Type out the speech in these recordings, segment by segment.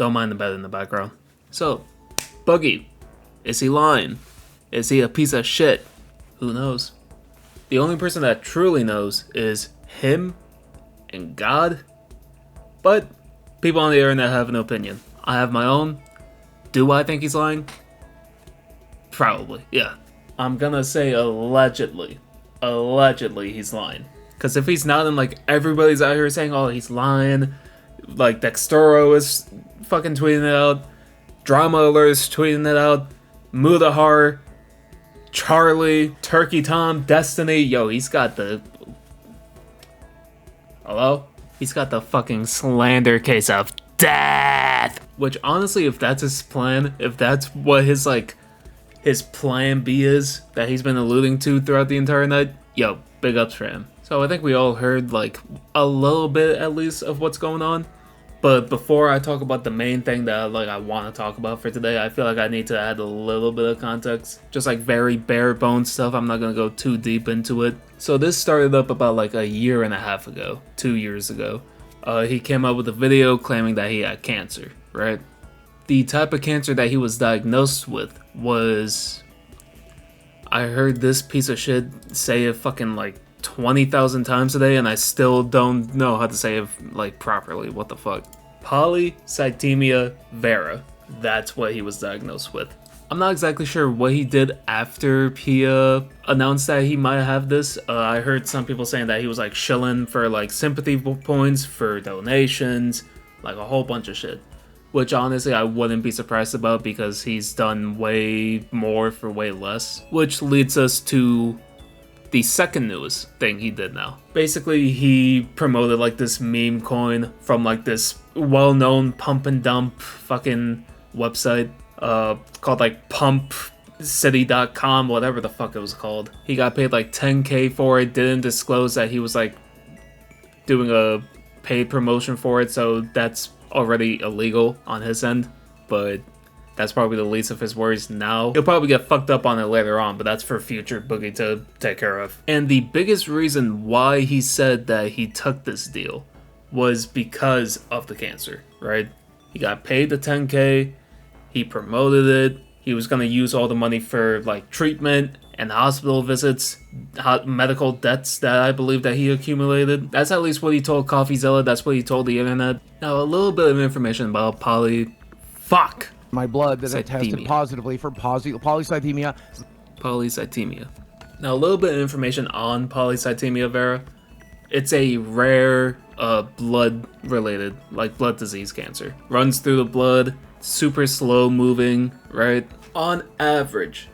Don't mind the bed in the background. So, Boogie, is he lying? Is he a piece of shit? Who knows? The only person that truly knows is him and God. But people on the internet have an opinion. I have my own. Do I think he's lying? Probably, yeah. I'm gonna say allegedly. Allegedly he's lying. Because if he's not, then like everybody's out here saying, oh, he's lying. Like Dextoro is fucking tweeting it out. Drama Alert is tweeting it out. Mudahar, Charlie, Turkey Tom, Destiny. Yo, he's got the... Hello? He's got the fucking slander case of death. Which honestly, if that's his plan, if that's what his like... his plan B is that he's been alluding to throughout the entire night, yo, big ups for him. So I think we all heard like a little bit at least of what's going on. But before I talk about the main thing that I want to talk about for today, I feel like I need to add a little bit of context. Just like very bare bones stuff. I'm not going to go too deep into it. So this started up about like a year and a half ago, 2 years ago. He came up with a video claiming that he had cancer, right? The type of cancer that he was diagnosed with was... I heard this piece of shit say it fucking like 20,000 times today, and I still don't know how to say it like properly. What the fuck? Polycythemia vera. That's what he was diagnosed with. I'm not exactly sure what he did after he announced that he might have this. I heard some people saying that he was like shilling for like sympathy points, for donations, like a whole bunch of shit. Which honestly I wouldn't be surprised about because he's done way more for way less. Which leads us to the second newest thing he did now. Basically, he promoted like this meme coin from like this well-known pump and dump fucking website called like pumpcity.com, whatever the fuck it was called. He got paid like 10k for it, didn't disclose that he was like doing a paid promotion for it, so that's already illegal on his end, but that's probably the least of his worries now. He'll probably get fucked up on it later on, but that's for future Boogie to take care of. And the biggest reason why he said that he took this deal was because of the cancer, right? He got paid the 10k, he promoted it, he was gonna use all the money for like treatment and hospital visits, medical debts that I believe that he accumulated. That's at least what he told CoffeeZilla, that's what he told the internet. Now a little bit of information about my blood that I tested positively for polycythemia. Polycythemia. Now a little bit of information on polycythemia vera. It's a rare blood related, like blood disease cancer. Runs through the blood, super slow moving, right? On average,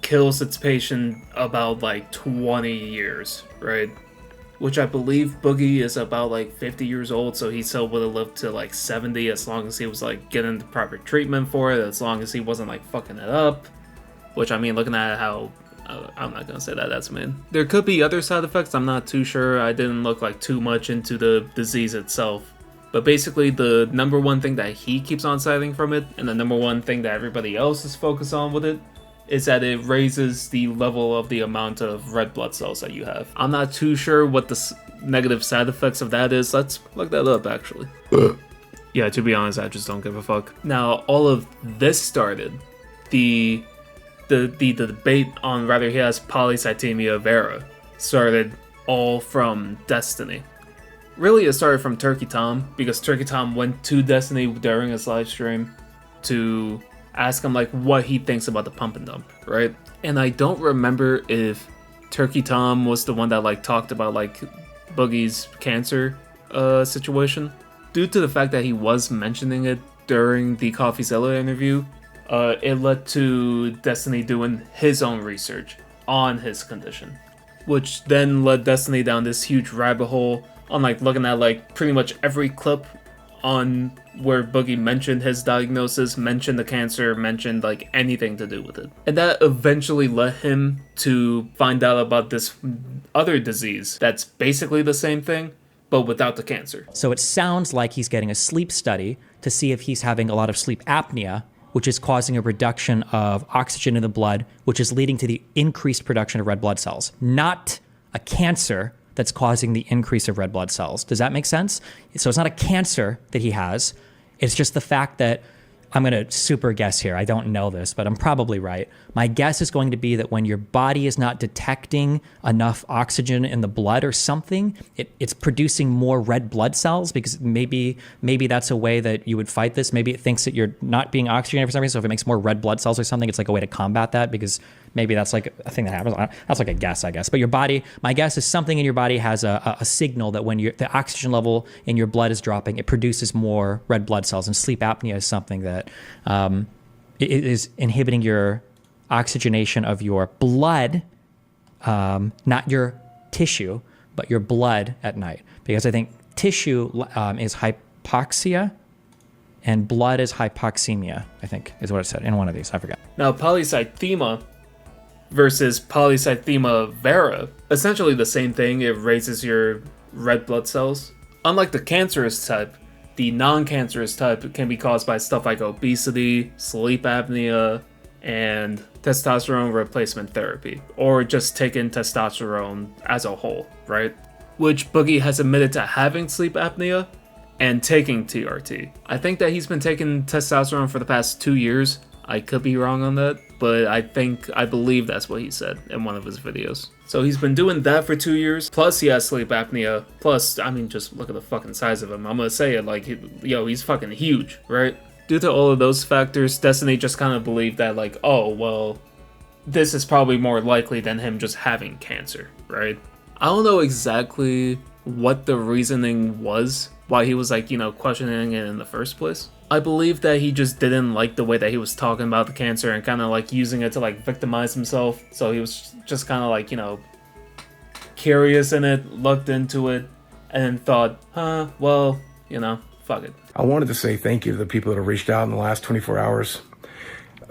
kills its patient about like 20 years, right? Which I believe Boogie is about like 50 years old, so he still would have lived to like 70 as long as he was like getting the proper treatment for it, as long as he wasn't like fucking it up. Which I mean, looking at how, I'm not gonna say that, that's mean. There could be other side effects, I'm not too sure. I didn't look like too much into the disease itself. But basically the number one thing that he keeps on citing from it, and the number one thing that everybody else is focused on with it, is that it raises the level of the amount of red blood cells that you have. I'm not too sure what the negative side effects of that is. Let's look that up, actually. Yeah, to be honest, I just don't give a fuck. Now, all of this started, the debate on whether he has polycythemia vera started all from Destiny. Really, it started from Turkey Tom, because Turkey Tom went to Destiny during his live stream to ask him like what he thinks about the pump and dump, right? And I don't remember if Turkey Tom was the one that like talked about like Boogie's cancer situation. Due to the fact that he was mentioning it during the CoffeeZilla interview, it led to Destiny doing his own research on his condition, which then led Destiny down this huge rabbit hole on like looking at like pretty much every clip on where Boogie mentioned his diagnosis, mentioned the cancer, mentioned like anything to do with it. And that eventually led him to find out about this other disease that's basically the same thing, but without the cancer. So it sounds like he's getting a sleep study to see if he's having a lot of sleep apnea, which is causing a reduction of oxygen in the blood, which is leading to the increased production of red blood cells, not a cancer that's causing the increase of red blood cells. Does that make sense? So it's not a cancer that he has. It's just the fact that I'm going to super guess here. I don't know this, but I'm probably right. My guess is going to be that when your body is not detecting enough oxygen in the blood or something, it's producing more red blood cells, because maybe that's a way that you would fight this. Maybe it thinks that you're not being oxygenated for some reason. So if it makes more red blood cells or something, it's like a way to combat that, because maybe that's like a thing that happens. That's like a guess, I guess. But your body, my guess is something in your body has a signal that when the oxygen level in your blood is dropping, it produces more red blood cells. And sleep apnea is something that it is inhibiting your oxygenation of your blood, not your tissue, but your blood at night. Because I think tissue is hypoxia and blood is hypoxemia, I think is what it said in one of these. I forgot. Now, polycythemia versus polycythemia vera, essentially the same thing. It raises your red blood cells. Unlike the cancerous type, the non-cancerous type can be caused by stuff like obesity, sleep apnea, and testosterone replacement therapy, or just taking testosterone as a whole, right? Which Boogie has admitted to having sleep apnea and taking TRT. I think that he's been taking testosterone for the past 2 years. I could be wrong on that, but I believe that's what he said in one of his videos. So he's been doing that for 2 years, plus he has sleep apnea, plus, I mean, just look at the fucking size of him. I'm gonna say it like, he's fucking huge, right? Due to all of those factors, Destiny just kind of believed that, like, oh, well, this is probably more likely than him just having cancer, right? I don't know exactly what the reasoning was, why he was, like, questioning it in the first place. I believe that he just didn't like the way that he was talking about the cancer and kind of like using it to like victimize himself. So he was just kind of like, curious in it, looked into it, and thought, well, fuck it. I wanted to say thank you to the people that have reached out in the last 24 hours.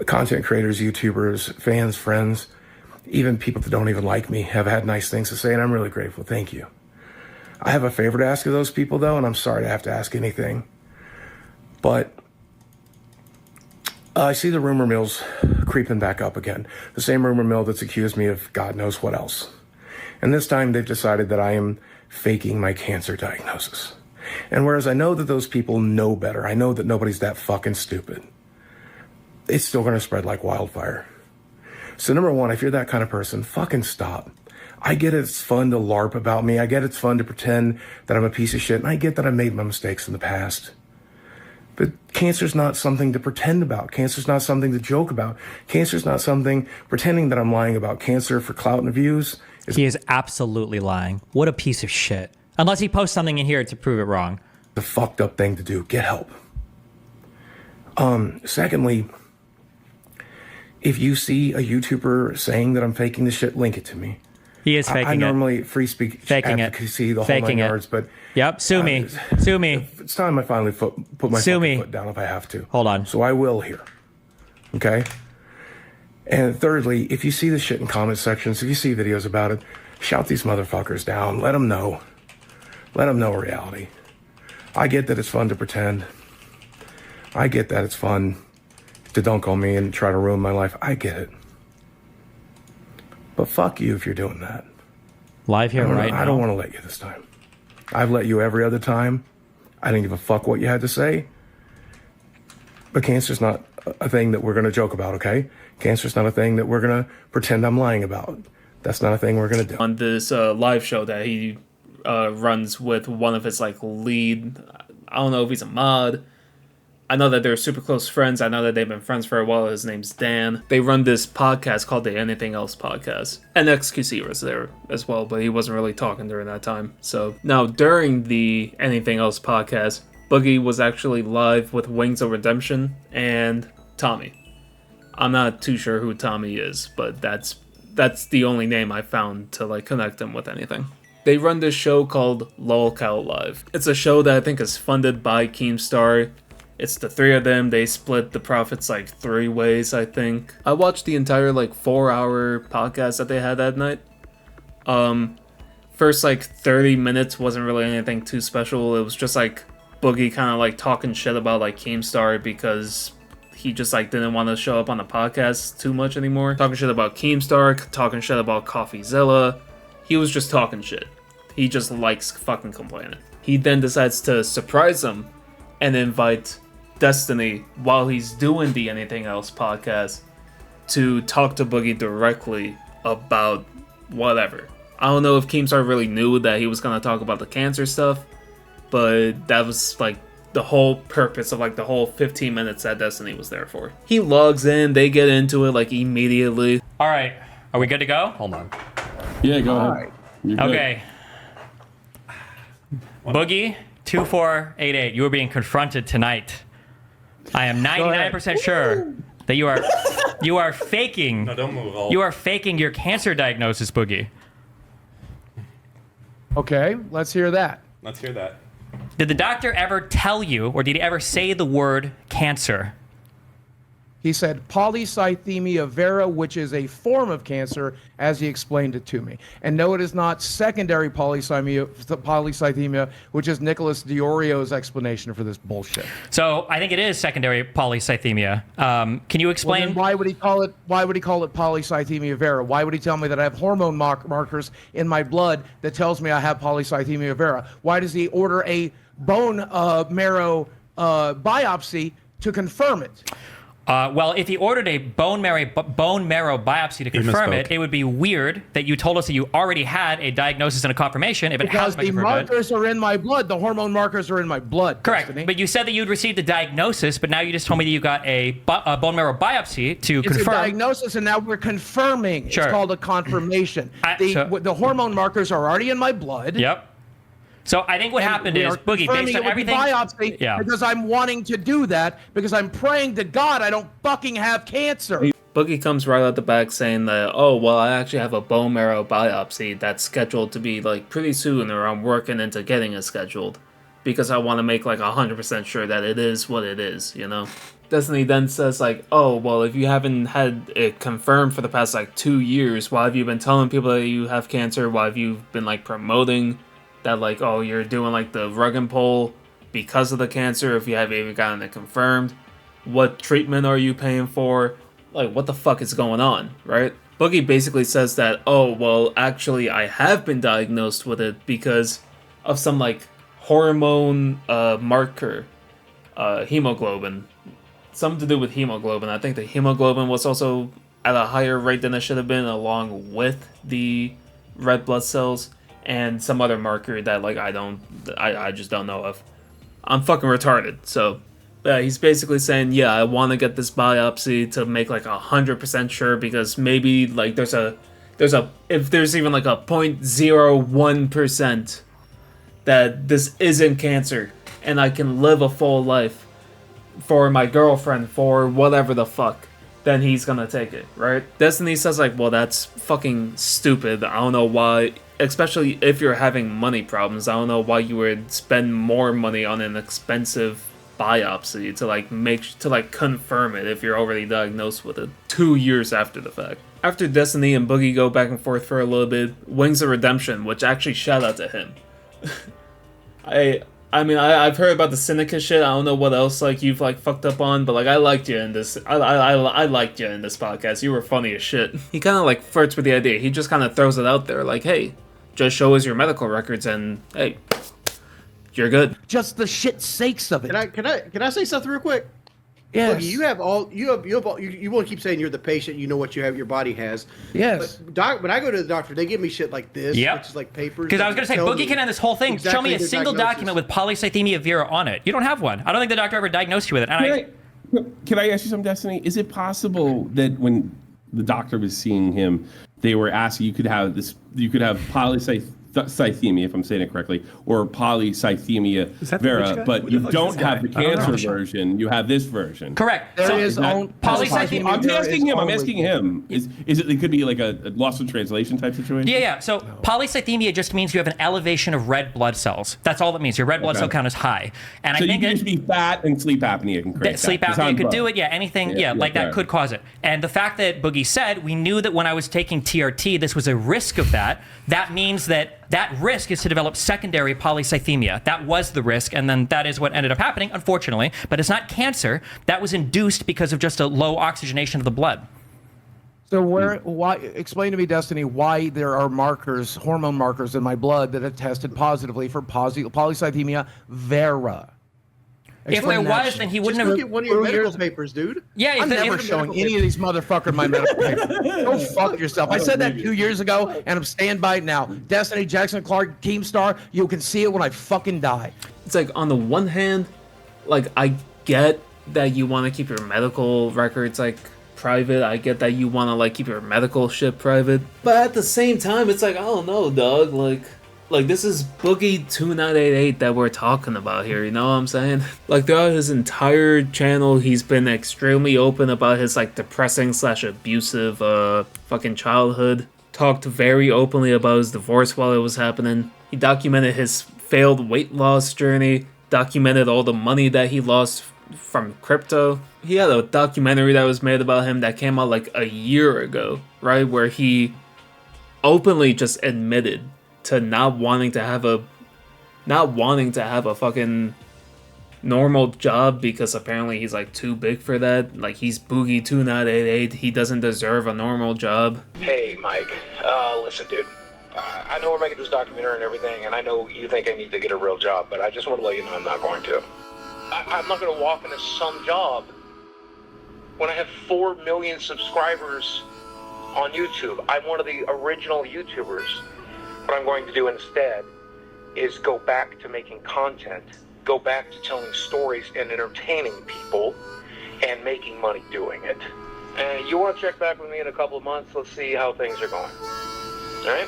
Content creators, YouTubers, fans, friends, even people that don't even like me have had nice things to say, and I'm really grateful. Thank you. I have a favor to ask of those people, though, and I'm sorry to have to ask anything. But I see the rumor mills creeping back up again. The same rumor mill that's accused me of God knows what else. And this time they've decided that I am faking my cancer diagnosis. And whereas I know that those people know better, I know that nobody's that fucking stupid, it's still going to spread like wildfire. So number one, if you're that kind of person, fucking stop. I get it's fun to LARP about me. I get it's fun to pretend that I'm a piece of shit. And I get that I made my mistakes in the past. But cancer's not something to pretend about. Cancer's not something to joke about. Cancer's not something pretending that I'm lying about. Cancer for clout and views. He is absolutely lying. What a piece of shit. Unless he posts something in here to prove it wrong. The fucked up thing to do. Get help. Secondly, if you see a YouTuber saying that I'm faking this shit, link it to me. He is faking it. I normally free speak advocacy, the whole 9 yards, but... Yep, sue me. Sue me. It's time I finally put my foot down if I have to. Hold on. So I will here. Okay? And thirdly, if you see this shit in comment sections, if you see videos about it, shout these motherfuckers down. Let them know. Let them know reality. I get that it's fun to pretend. I get that it's fun to dunk on me and try to ruin my life. I get it. But fuck you if you're doing that. Live here right now. I don't want to let you this time. I've let you every other time. I didn't give a fuck what you had to say. But cancer's not a thing that we're going to joke about, okay? Cancer's not a thing that we're going to pretend I'm lying about. That's not a thing we're going to do. On this live show that he runs with one of his lead, I don't know if he's a mod. I know that they're super close friends. I know that they've been friends for a while. His name's Dan. They run this podcast called the Anything Else Podcast. And XQC was there as well, but he wasn't really talking during that time. So now during the Anything Else Podcast, Boogie was actually live with Wings of Redemption and Tommy. I'm not too sure who Tommy is, but that's the only name I found to connect him with anything. They run this show called Lolcow Live. It's a show that I think is funded by Keemstar. It's the three of them. They split the profits 3 ways, I think. I watched the entire 4-hour podcast that they had that night. First 30 minutes wasn't really anything too special. It was just Boogie kind of talking shit about Keemstar because he just didn't want to show up on the podcast too much anymore. Talking shit about Keemstar, talking shit about CoffeeZilla. He was just talking shit. He just likes fucking complaining. He then decides to surprise them and invite Destiny, while he's doing the Anything Else podcast, to talk to Boogie directly about whatever. I don't know if Keemstar really knew that he was going to talk about the cancer stuff, but that was like the whole purpose of like the whole 15 minutes that Destiny was there for. He logs in, they get into it like immediately. All right, are we good to go? Hold on. Yeah, go ahead. Okay. Boogie 2488, you are being confronted tonight. I am 99% sure that you are faking. No, don't move. You are faking your cancer diagnosis, Boogie. Okay, let's hear that. Let's hear that. Did the doctor ever tell you, or did he ever say the word cancer? He said polycythemia vera, which is a form of cancer, as he explained it to me. And no, it is not secondary polycythemia, which is Nicholas Diorio's explanation for this bullshit. So I think it is secondary polycythemia. Can you explain? Well, then why would he call it? Why would he call it polycythemia vera? Why would he tell me that I have hormone markers in my blood that tells me I have polycythemia vera? Why does he order a bone marrow biopsy to confirm it? Well, if he ordered a bone marrow biopsy to confirm it, it would be weird that you told us that you already had a diagnosis and a confirmation. If it because has the markers are in my blood, the hormone markers are in my blood. Correct, Destiny. but you said that you'd received a diagnosis, but now you just told me that you got a bone marrow biopsy to confirm. It's a diagnosis, and now we're confirming. Sure. It's called a confirmation. The hormone markers are already in my blood. Yep. So I think what happened is, Boogie, based on everything... biopsy because I'm wanting to do that, because I'm praying to God I don't fucking have cancer. Boogie comes right out the back saying that, oh, well, I actually have a bone marrow biopsy that's scheduled to be, like, pretty soon, or I'm working into getting it scheduled, because I want to make, like, 100% sure that it is what it is, you know? Destiny then says, like, oh, well, if you haven't had it confirmed for the past, like, 2 years, why have you been telling people that you have cancer? Why have you been, like, promoting that, like, oh, you're doing, like, the rug and pull because of the cancer if you haven't even gotten it confirmed? What treatment are you paying for? Like, what the fuck is going on, right? Boogie basically says that, oh, well, actually, I have been diagnosed with it because of some, like, hormone marker, hemoglobin. Something to do with hemoglobin. I think the hemoglobin was also at a higher rate than it should have been, along with the red blood cells. And some other marker that, like, I just don't know of. I'm fucking retarded. So, he's basically saying, yeah, I want to get this biopsy to make, like, 100% sure, because maybe, like, if there's even, like, a 0.01% that this isn't cancer, and I can live a full life for my girlfriend, for whatever the fuck, then he's gonna take it, right? Destiny says, like, well, that's fucking stupid. I don't know why... Especially if you're having money problems, I don't know why you would spend more money on an expensive biopsy to confirm it if you're already diagnosed with it 2 years after the fact. After Destiny and Boogie go back and forth for a little bit, Wings of Redemption, which actually shout out to him. I mean, I've heard about the Syndicate shit. I don't know what else, like, you've, like, fucked up on, but, like, I liked you in this. I liked you in this podcast. You were funny as shit. He kind of, like, flirts with the idea. He just kind of throws it out there, like, hey, just show us your medical records and, hey, you're good. Just the shit sakes of it. Can I say something real quick? Yes. Look, you want to keep saying you're the patient, you know what your body has. Yes. But when I go to the doctor, they give me shit like this, which is like papers. Because I was going to say, Boogie can end this whole thing. Exactly. Show me a single document with polycythemia vera on it. You don't have one. I don't think the doctor ever diagnosed you with it. And Can I ask you something, Destiny? Is it possible that when the doctor was seeing him, they were asking you could have polycythemia, if I'm saying it correctly, or polycythemia vera, but you don't have the cancer version. You have this version. Correct. There is polycythemia. I'm asking him. Is it? It could be like a loss of translation type situation. Yeah. So polycythemia just means you have an elevation of red blood cells. That's all it means. Your red blood cell count is high. And so I think you can just be fat and sleep apnea can create sleep apnea could do it. Yeah. Anything. Like that could cause it. And the fact that Boogie said we knew that when I was taking TRT, this was a risk of that. That means that risk is to develop secondary polycythemia. That was the risk, and then that is what ended up happening, unfortunately. But it's not cancer. That was induced because of just a low oxygenation of the blood. So why? Explain to me, Destiny, why there are markers, hormone markers in my blood that have tested positively for polycythemia vera. If there was, then he wouldn't Just have. look at one of your medical papers, dude. Yeah, I'm never showing any of these motherfuckers my medical paper. Go fuck yourself. I said that 2 years ago, and I'm staying by it now. Destiny, Jackson Clark, Keemstar, you can see it when I fucking die. It's like, on the one hand, like, I get that you want to keep your medical records, like, private. I get that you want to, like, keep your medical shit private. But at the same time, it's like, I don't know, dog. Like, this is Boogie 2988 that we're talking about here, you know what I'm saying? Like, throughout his entire channel, he's been extremely open about his, like, depressing / abusive, fucking childhood. Talked very openly about his divorce while it was happening. He documented his failed weight loss journey, documented all the money that he lost from crypto. He had a documentary that was made about him that came out, like, a year ago, right? Where he openly just admitted to not wanting to have a fucking normal job because apparently he's like too big for that. Like, he's Boogie 2988. He doesn't deserve a normal job. Hey, Mike. Listen, dude. I know we're making this documentary and everything, and I know you think I need to get a real job, but I just want to let you know I'm not going to. I'm not going to walk into some job when I have 4 million subscribers on YouTube. I'm one of the original YouTubers. What I'm going to do instead is go back to making content, go back to telling stories and entertaining people and making money doing it. And you want to check back with me in a couple of months? Let's see how things are going. All right?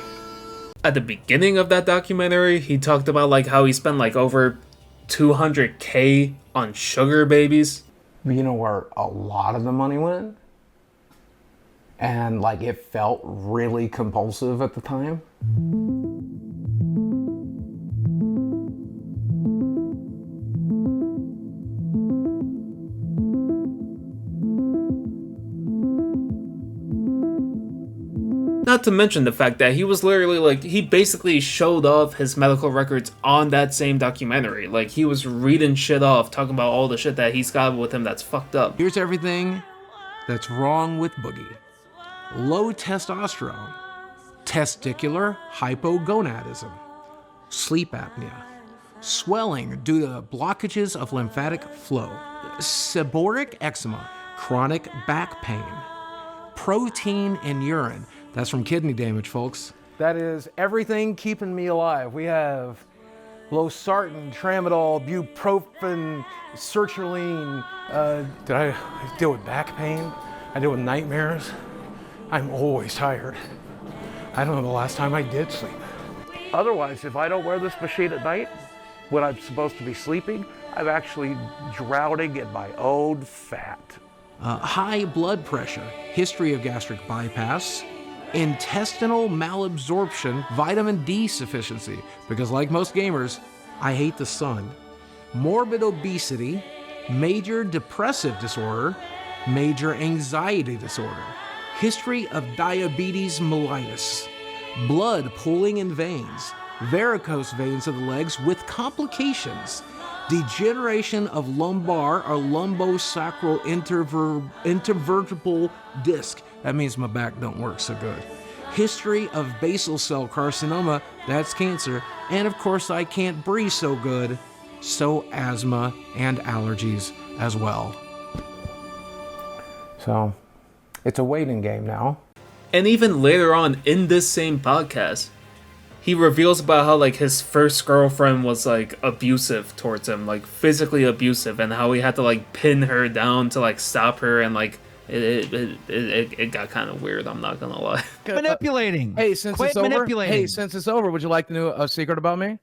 At the beginning of that documentary, he talked about like how he spent like over $200K on sugar babies. You know where a lot of the money went? And like it felt really compulsive at the time? Not to mention the fact that he was literally like, he basically showed off his medical records on that same documentary. Like, he was reading shit off, talking about all the shit that he's got with him that's fucked up. Here's everything that's wrong with Boogie. Low testosterone, testicular hypogonadism, sleep apnea, swelling due to blockages of lymphatic flow, seborrheic eczema, chronic back pain, protein in urine. That's from kidney damage, folks. That is everything keeping me alive. We have losartan, tramadol, bupropion, sertraline. Did I deal with back pain? I deal with nightmares. I'm always tired. I don't know the last time I did sleep. Otherwise, if I don't wear this machine at night, when I'm supposed to be sleeping, I'm actually drowning in my own fat. High blood pressure, history of gastric bypass, intestinal malabsorption, vitamin D sufficiency, because like most gamers, I hate the sun, morbid obesity, major depressive disorder, major anxiety disorder, history of diabetes mellitus, blood pooling in veins, varicose veins of the legs with complications, degeneration of lumbar or lumbosacral intervertebral disc. That means my back don't work so good. History of basal cell carcinoma, that's cancer. And of course I can't breathe so good, so asthma and allergies as well. So, it's a waiting game now. And even later on in this same podcast, he reveals about how like his first girlfriend was like abusive towards him, like physically abusive, and how he had to like pin her down to like stop her, and like it got kind of weird. I'm not gonna lie. Manipulating. Hey, since Quit it's over. manipulating. Hey, since it's over, would you like to know a secret about me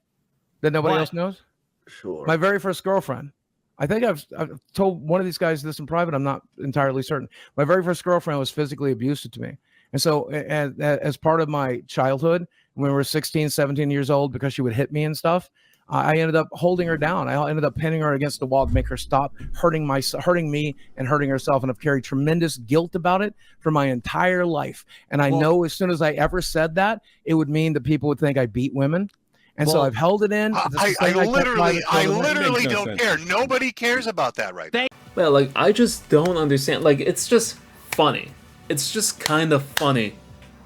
that nobody What? else knows? Sure. My very first girlfriend. I think I've told one of these guys this in private. I'm not entirely certain. My very first girlfriend was physically abusive to me. And so as part of my childhood, when we were 16, 17 years old, because she would hit me and stuff, I ended up holding her down. I ended up pinning her against the wall to make her stop hurting me and hurting herself. And I've carried tremendous guilt about it for my entire life. And I know as soon as I ever said that, it would mean that people would think I beat women. And so I've held it in. I literally don't care. Nobody cares about that right now. Well, like, I just don't understand. Like, it's just funny. It's just kind of funny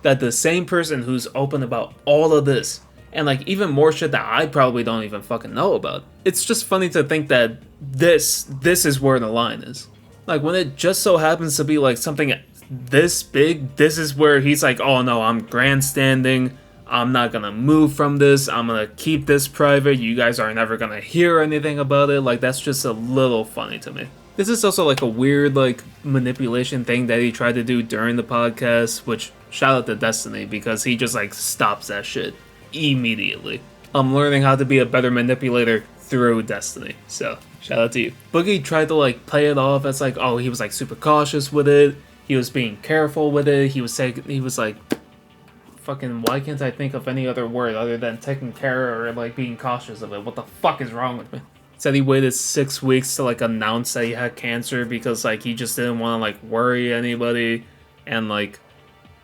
that the same person who's open about all of this and like even more shit that I probably don't even fucking know about. It's just funny to think that this is where the line is. Like when it just so happens to be like something this big, this is where he's like, oh no, I'm grandstanding, I'm not gonna move from this, I'm gonna keep this private, you guys are never gonna hear anything about it. Like that's just a little funny to me. This is also like a weird like manipulation thing that he tried to do during the podcast, which shout out to Destiny because he just like stops that shit immediately. I'm learning how to be a better manipulator through Destiny, so shout out to you. Boogie tried to like play it off as like, oh, he was like super cautious with it, he was being careful with it, he was like, fucking, why can't I think of any other word other than taking care or like being cautious of it? What the fuck is wrong with me? Said he waited 6 weeks to like announce that he had cancer because like he just didn't want to like worry anybody, and like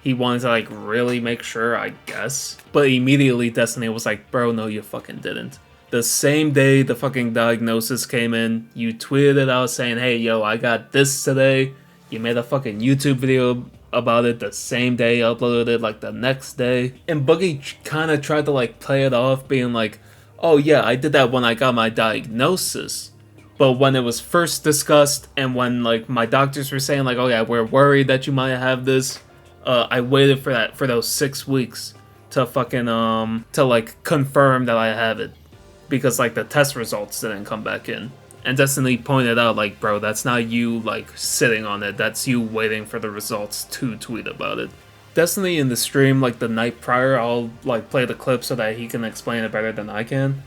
he wanted to like really make sure, I guess. But immediately Destiny was like, bro, no you fucking didn't. The same day the fucking diagnosis came in, you tweeted it out saying, hey yo, I got this today. You made a fucking YouTube video about it the same day, uploaded it like the next day. And Boogie kind of tried to like play it off being like, oh yeah, I did that when I got my diagnosis. But when it was first discussed and when like my doctors were saying like, oh yeah, we're worried that you might have this, I waited for those 6 weeks to fucking to like confirm that I have it, because like the test results didn't come back in. And Destiny pointed out like, bro, that's not you like sitting on it, that's you waiting for the results to tweet about it. Destiny in the stream like the night prior, I'll like play the clip so that he can explain it better than I can.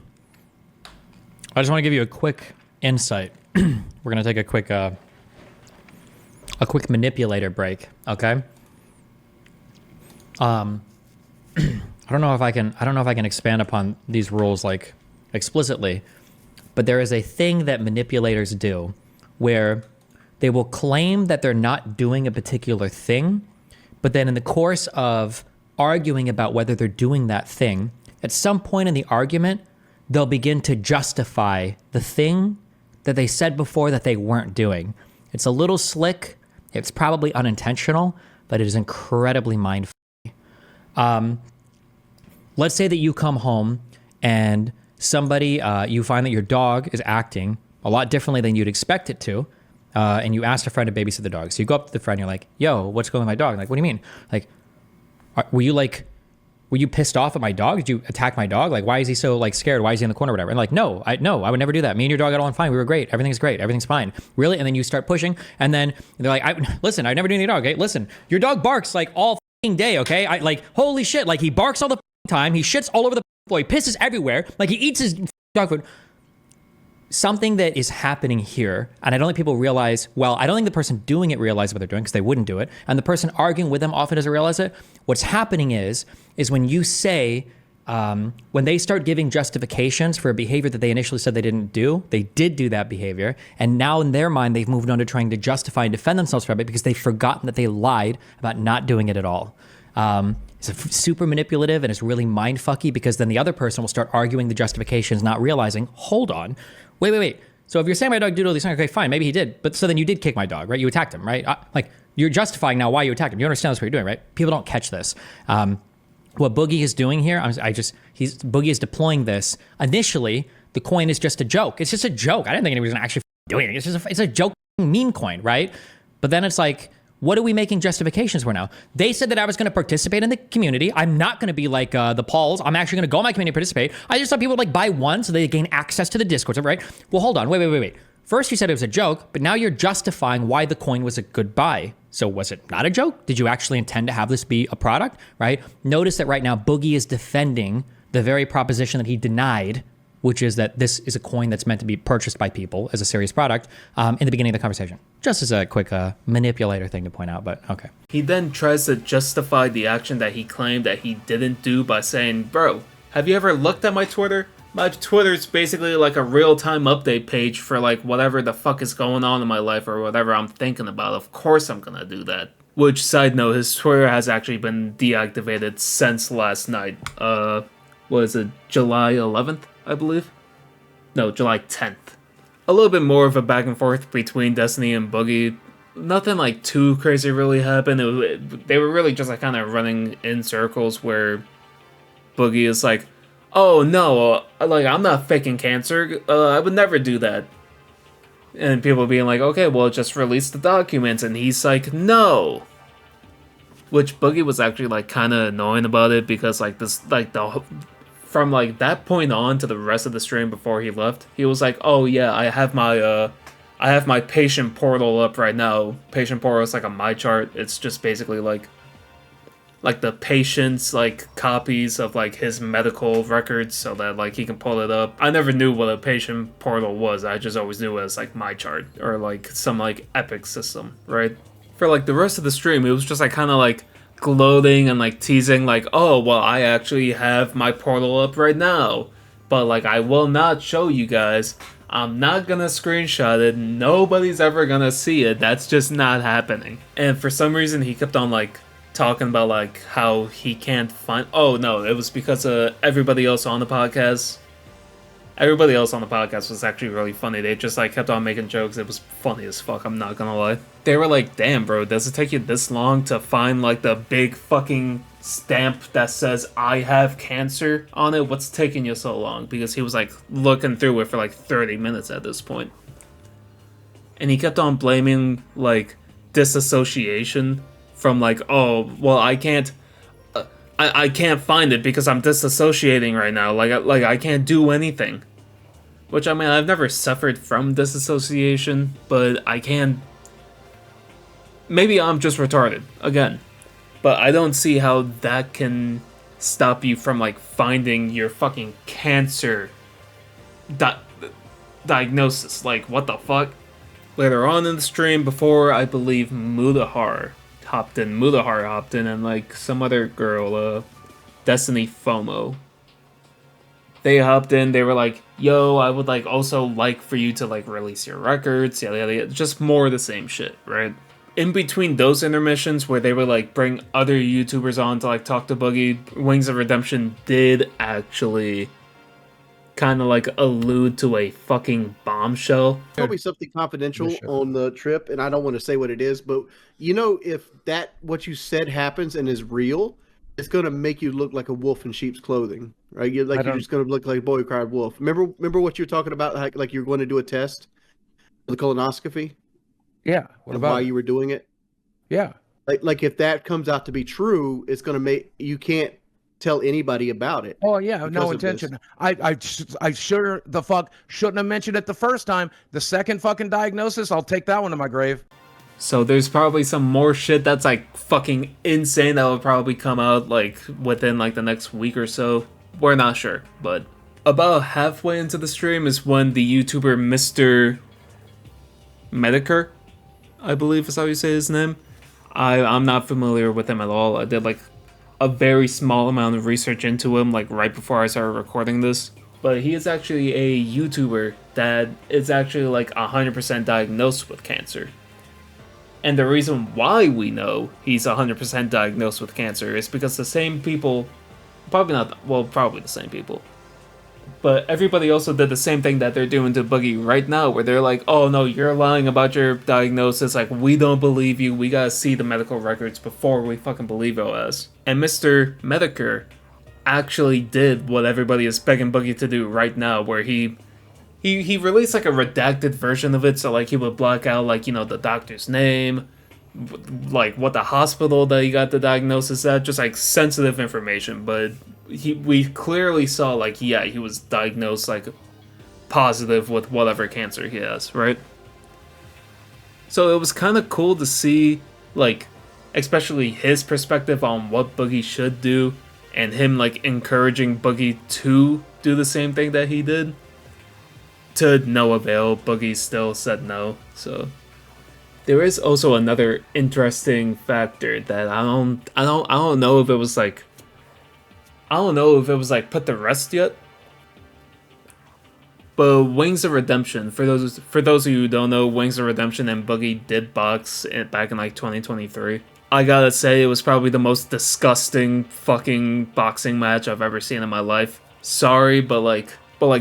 I just want to give you a quick insight. We're gonna take a quick manipulator break, okay? I don't know if I can expand upon these rules like explicitly, but there is a thing that manipulators do where they will claim that they're not doing a particular thing, but then in the course of arguing about whether they're doing that thing, at some point in the argument, they'll begin to justify the thing that they said before that they weren't doing. It's a little slick. It's probably unintentional, but it is incredibly mindful. Let's say that you come home and somebody, you find that your dog is acting a lot differently than you'd expect it to, and you asked a friend to babysit the dog. So you go up to the friend, you're like, yo, what's going on with my dog? Like, what do you mean? Like, were you pissed off at my dog? Did you attack my dog? Like, why is he so like scared? Why is he in the corner or whatever? And like, no, I would never do that. Me and your dog got along fine. We were great. Everything's great. Everything's fine. Really? And then you start pushing, and then they're like, listen, I never do anything to your dog. Okay? Listen, your dog barks like all day. Okay? I like, holy shit. Like he barks all the time. He shits all over the floor. He pisses everywhere. Like he eats his dog food. Something that is happening here, and I don't think people realize, well, I don't think the person doing it realizes what they're doing because they wouldn't do it, and the person arguing with them often doesn't realize it. What's happening is when you say, when they start giving justifications for a behavior that they initially said they didn't do, they did do that behavior, and now in their mind, they've moved on to trying to justify and defend themselves from it because they've forgotten that they lied about not doing it at all. It's super manipulative and it's really mindfucky because then the other person will start arguing the justifications, not realizing, hold on, wait. So if you're saying my dog did all these things, okay, fine, maybe he did. But so then you did kick my dog, right? You attacked him, right? Like you're justifying now why you attacked him. You understand that's what you're doing, right? People don't catch this. What Boogie is doing here, Boogie is deploying this. Initially, the coin is just a joke. It's just a joke. I didn't think anybody was actually doing it. It's a joke meme coin, right? But then it's like, what are we making justifications for now? They said that I was going to participate in the community. I'm not going to be like the Pauls. I'm actually going to go in my community and participate. I just thought people would like buy one so they gain access to the Discord, right? Well, hold on. Wait. First you said it was a joke, but now you're justifying why the coin was a good buy. So was it not a joke? Did you actually intend to have this be a product, right? Notice that right now Boogie is defending the very proposition that he denied, which is that this is a coin that's meant to be purchased by people as a serious product in the beginning of the conversation. Just as a quick manipulator thing to point out, but okay. He then tries to justify the action that he claimed that he didn't do by saying, bro, have you ever looked at my Twitter? My Twitter's basically like a real-time update page for like whatever the fuck is going on in my life or whatever I'm thinking about. Of course I'm gonna do that. Which, side note, his Twitter has actually been deactivated since last night. What is it, July 11th? I believe? No, July 10th. A little bit more of a back and forth between Destiny and Boogie. Nothing like too crazy really happened. They were really just like kind of running in circles where Boogie is like, oh no, like I'm not faking cancer. I would never do that. And people being like, okay, well, just release the documents. And he's like, no. Which Boogie was actually like kind of annoying about it because like this, like from like that point on to the rest of the stream before he left, he was like, oh yeah, I have my patient portal up right now. Patient portal is like a my chart. It's just basically like the patient's like copies of like his medical records so that like he can pull it up. I never knew what a patient portal was. I just always knew it as like my chart or like some like epic system, right? For like the rest of the stream, it was just like kind of like gloating and like teasing like, oh well, I actually have my portal up right now, but like I will not show you guys. I'm not gonna screenshot it. Nobody's ever gonna see it. That's just not happening. And for some reason, he kept on like talking about like how he can't find. Oh no, it was because everybody else on the podcast. Everybody else on the podcast was actually really funny. They just like kept on making jokes. It was funny as fuck. I'm not gonna lie. They were like, "Damn, bro, does it take you this long to find like the big fucking stamp that says I have cancer on it? What's taking you so long?" Because he was like looking through it for like 30 minutes at this point. And he kept on blaming like disassociation from like, oh, well, I can't find it because I'm disassociating right now. Like I can't do anything. Which, I mean, I've never suffered from disassociation, but I can. Maybe I'm just retarded again, but I don't see how that can stop you from like finding your fucking cancer diagnosis. Like, what the fuck? Later on in the stream, before I believe Mudahar hopped in, and like some other girl, Destiny FOMO. They hopped in, they were like, yo, I would like also like for you to like release your records, yada yada yada. Just more of the same shit, right? In between those intermissions where they would like bring other YouTubers on to like talk to Boogie, Wings of Redemption did actually kind of like allude to a fucking bombshell. Told me something confidential on the trip, and I don't want to say what it is, but you know, if that what you said happens and is real, it's gonna make you look like a wolf in sheep's clothing, right? You're just gonna look like a boy who cried wolf. Remember what you were talking about, like you're going to do a test for the colonoscopy. Yeah. What about why you were doing it? Yeah. Like if that comes out to be true, it's gonna make you can't tell anybody about it. Oh yeah, no intention. I sure the fuck shouldn't have mentioned it the first time. The second fucking diagnosis, I'll take that one to my grave. So there's probably some more shit that's like fucking insane that will probably come out like within like the next week or so. We're not sure, but about halfway into the stream is when the YouTuber Mr. Medicare, I believe is how you say his name. I'm not familiar with him at all. I did like a very small amount of research into him like right before I started recording this. But he is actually a YouTuber that is actually like 100% diagnosed with cancer. And the reason why we know he's 100% diagnosed with cancer is because the same people, probably the same people, but everybody also did the same thing that they're doing to Boogie right now, where they're like, oh no, you're lying about your diagnosis, like, we don't believe you, we gotta see the medical records before we fucking believe OS. And Mr. Medicare actually did what everybody is begging Boogie to do right now, where he released like a redacted version of it, so like he would block out like, you know, the doctor's name, like what the hospital that he got the diagnosis at, just like sensitive information. But we clearly saw like, yeah, he was diagnosed like positive with whatever cancer he has, right? So it was kind of cool to see like especially his perspective on what Boogie should do, and him like encouraging Boogie to do the same thing that he did. To no avail, Boogie still said no. So there is also another interesting factor that I don't know if it was like put to rest yet. But Wings of Redemption, for those of you who don't know, Wings of Redemption and Boogie did box back in like 2023. I gotta say, it was probably the most disgusting fucking boxing match I've ever seen in my life. Sorry, but like,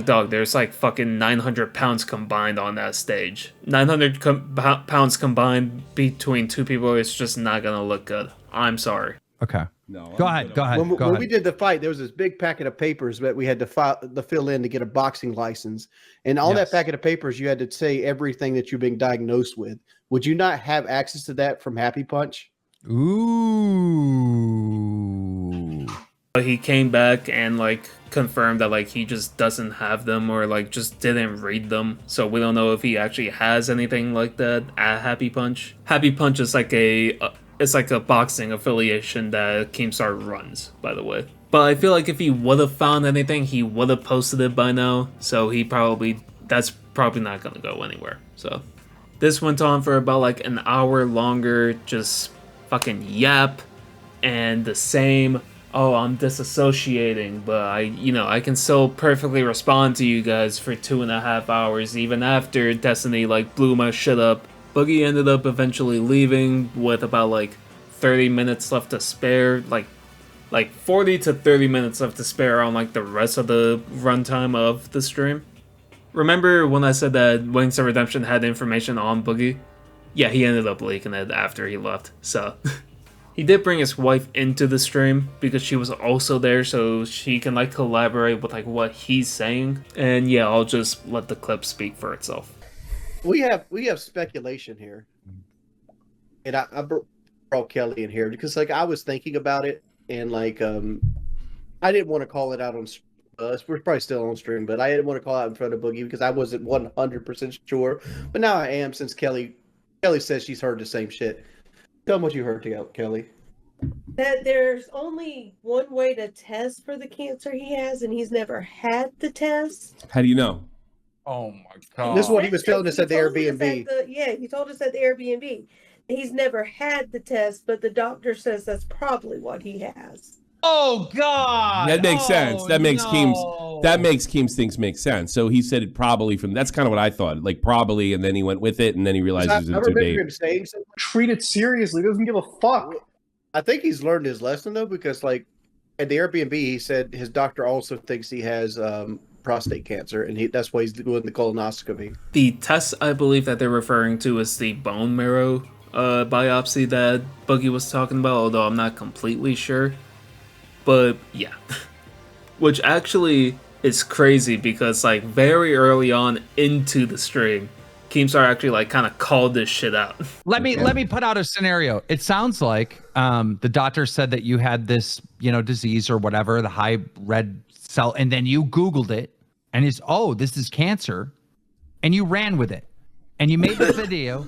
dog, there's like fucking 900 pounds combined on that stage. 900 pounds combined between two people is just not gonna look good. I'm sorry. Okay. No. Go ahead. When we did the fight, there was this big packet of papers that we had to fill in to get a boxing license. And on that packet of papers, you had to say everything that you're being diagnosed with. Would you not have access to that from Happy Punch? Ooh. He came back and like confirmed that like he just doesn't have them or like just didn't read them. So we don't know if he actually has anything like that at Happy Punch. Happy Punch is like it's like a boxing affiliation that Keemstar runs, by the way. But I feel like if he would have found anything, he would have posted it by now. So that's probably not gonna go anywhere. So this went on for about like an hour longer, just fucking yap and the same. Oh, I'm disassociating, but I can still perfectly respond to you guys for 2.5 hours, even after Destiny like blew my shit up. Boogie ended up eventually leaving with about like 30 minutes left to spare, like 40 to 30 minutes left to spare on like the rest of the runtime of the stream. Remember when I said that Wings of Redemption had information on Boogie? Yeah, he ended up leaking it after he left, so... He did bring his wife into the stream because she was also there, so she can like collaborate with like what he's saying. And yeah, I'll just let the clip speak for itself. We have speculation here, and I brought Kelly in here because like I was thinking about it, and like I didn't want to call it out on. We're probably still on stream, but I didn't want to call out in front of Boogie because I wasn't 100% sure. But now I am, since Kelly says she's heard the same shit. Tell them what you heard, Kelly. That there's only one way to test for the cancer he has, and he's never had the test. How do you know? Oh my God. This is what he was telling us at the Airbnb. He told us at the Airbnb. He's never had the test, but the doctor says that's probably what he has. Oh God. That makes sense. That makes Keem's things make sense. So he said it probably that's kind of what I thought. Like probably, and then he went with it, and then he realized it was too late. Treat it seriously. He doesn't give a fuck. I think he's learned his lesson though, because like at the Airbnb, he said his doctor also thinks he has prostate cancer, and that's why he's doing the colonoscopy. The test I believe that they're referring to is the bone marrow biopsy that Boogie was talking about, although I'm not completely sure. But yeah, which actually is crazy because like very early on into the stream, Keemstar actually like kind of called this shit out. Let me put out a scenario. It sounds like the doctor said that you had this, disease or whatever, the high red cell, and then you Googled it, and this is cancer, and you ran with it, and you made the video,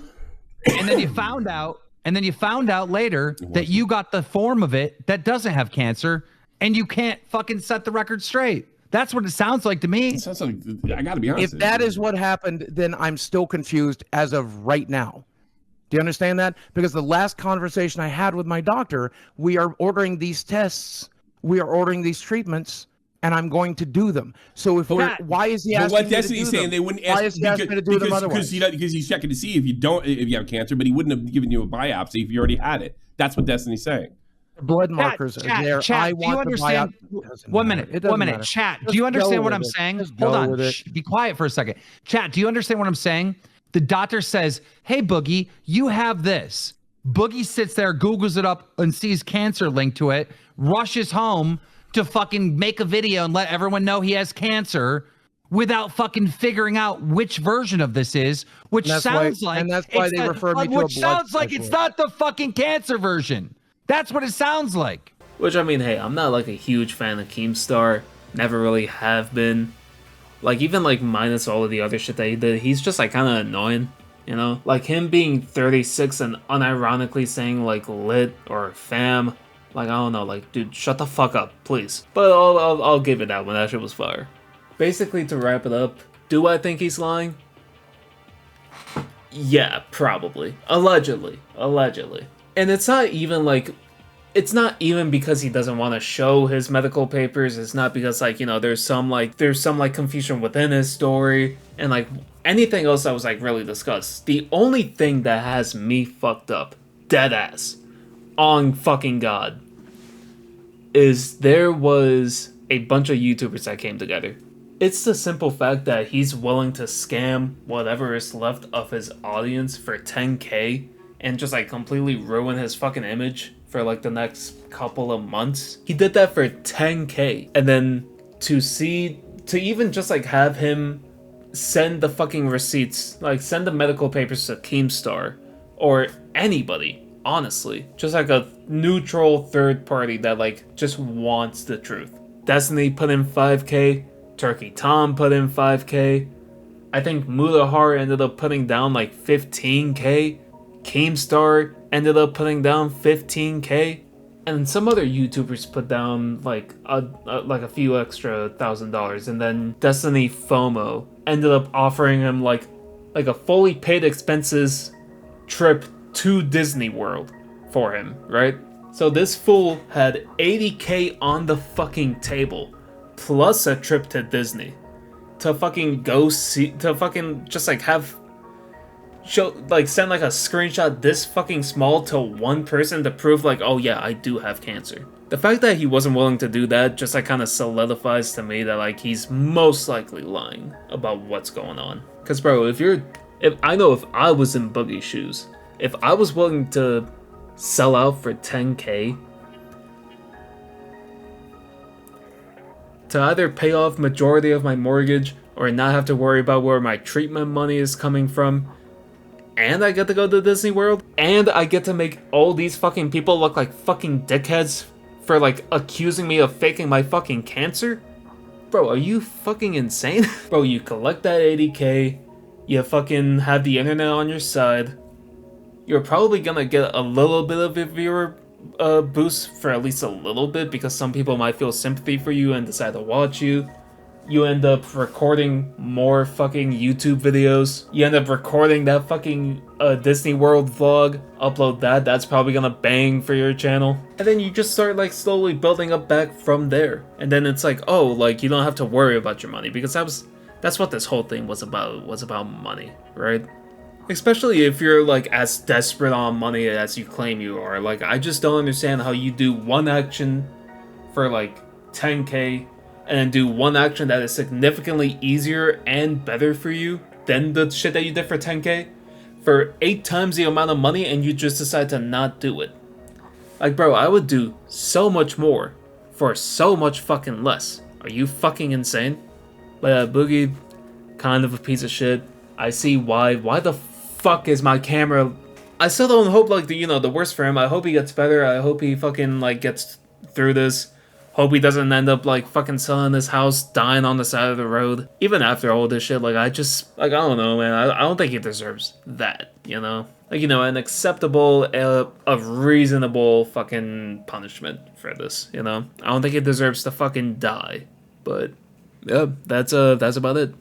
and then you found out. And then you found out later that you got the form of it that doesn't have cancer, and you can't fucking set the record straight. That's what it sounds like to me. It sounds like, I gotta be honest. If that is what happened, then I'm still confused as of right now. Do you understand that? Because the last conversation I had with my doctor, we are ordering these tests, we are ordering these treatments, and I'm going to do them. So why is he asking me to do them? What Destiny's saying, they wouldn't ask, why is he asking me to do them otherwise? Because he's checking to see if you have cancer, but he wouldn't have given you a biopsy if you already had it. That's what Destiny's saying. Blood markers are there. Chat, do you understand? One minute. Chat, do you understand what I'm saying? Hold on. Be quiet for a second. Chat, do you understand what I'm saying? The doctor says, hey, Boogie, you have this. Boogie sits there, Googles it up, and sees cancer linked to it, rushes home to fucking make a video and let everyone know he has cancer without fucking figuring out which version of this is, which sounds like, and that's why they refer me to a blood which sounds like it's not the fucking cancer version. That's what it sounds like. Which, I mean, hey, I'm not like a huge fan of Keemstar. Never really have been. Like, even like minus all of the other shit that he did, he's just like kind of annoying, Like him being 36 and unironically saying like lit or fam. Like, I don't know, like, dude, shut the fuck up, please. But I'll give it that one. That shit was fire. Basically, to wrap it up, do I think he's lying? Yeah, probably. Allegedly. And it's not even because he doesn't want to show his medical papers. It's not because, like, there's some confusion within his story. And, like, anything else that was, like, really discussed. The only thing that has me fucked up, deadass, on fucking God, is there was a bunch of YouTubers that came together. It's the simple fact that he's willing to scam whatever is left of his audience for 10K and just like completely ruin his fucking image for like the next couple of months. He did that for 10K. And then to even just like have him send the fucking receipts, like send the medical papers to Keemstar or anybody, honestly, just like a neutral third party that like just wants the truth. Destiny put in 5K, Turkey Tom put in 5K, I think Mudahar ended up putting down like 15K, Keemstar ended up putting down 15K, and some other YouTubers put down like a few extra $1,000, and then Destiny FOMO ended up offering him like a fully paid expenses trip to Disney World for him, right? So this fool had 80K on the fucking table, plus a trip to Disney, to fucking go see, to fucking just like send like a screenshot this fucking small to one person to prove like, oh yeah, I do have cancer. The fact that he wasn't willing to do that just like kind of solidifies to me that like he's most likely lying about what's going on. Cause bro, if I was in Boogie's shoes, if I was willing to sell out for 10K to either pay off majority of my mortgage or not have to worry about where my treatment money is coming from, and I get to go to Disney World, and I get to make all these fucking people look like fucking dickheads for like accusing me of faking my fucking cancer? Bro, are you fucking insane? Bro, you collect that 80K, you fucking have the internet on your side, you're probably gonna get a little bit of a viewer boost for at least a little bit because some people might feel sympathy for you and decide to watch you. You end up recording more fucking YouTube videos. You end up recording that fucking Disney World vlog, upload that. That's probably gonna bang for your channel. And then you just start like slowly building up back from there. And then it's like, oh, like you don't have to worry about your money because that's what this whole thing was about money, right? Especially if you're like as desperate on money as you claim you are. Like, I just don't understand how you do one action for like 10K and then do one action that is significantly easier and better for you than the shit that you did for 10K for 8 times the amount of money and you just decide to not do it. Like, bro, I would do so much more for so much fucking less. Are you fucking insane? But Boogie, kind of a piece of shit. I see why. Why the fuck is my camera? I still don't hope like the worst for him. I hope he gets better. I hope he fucking like gets through this. Hope he doesn't end up like fucking selling his house, dying on the side of the road. Even after all this shit, like I don't know, man. I don't think he deserves that, Like, an acceptable, a reasonable fucking punishment for this, I don't think he deserves to fucking die. But yeah, that's about it.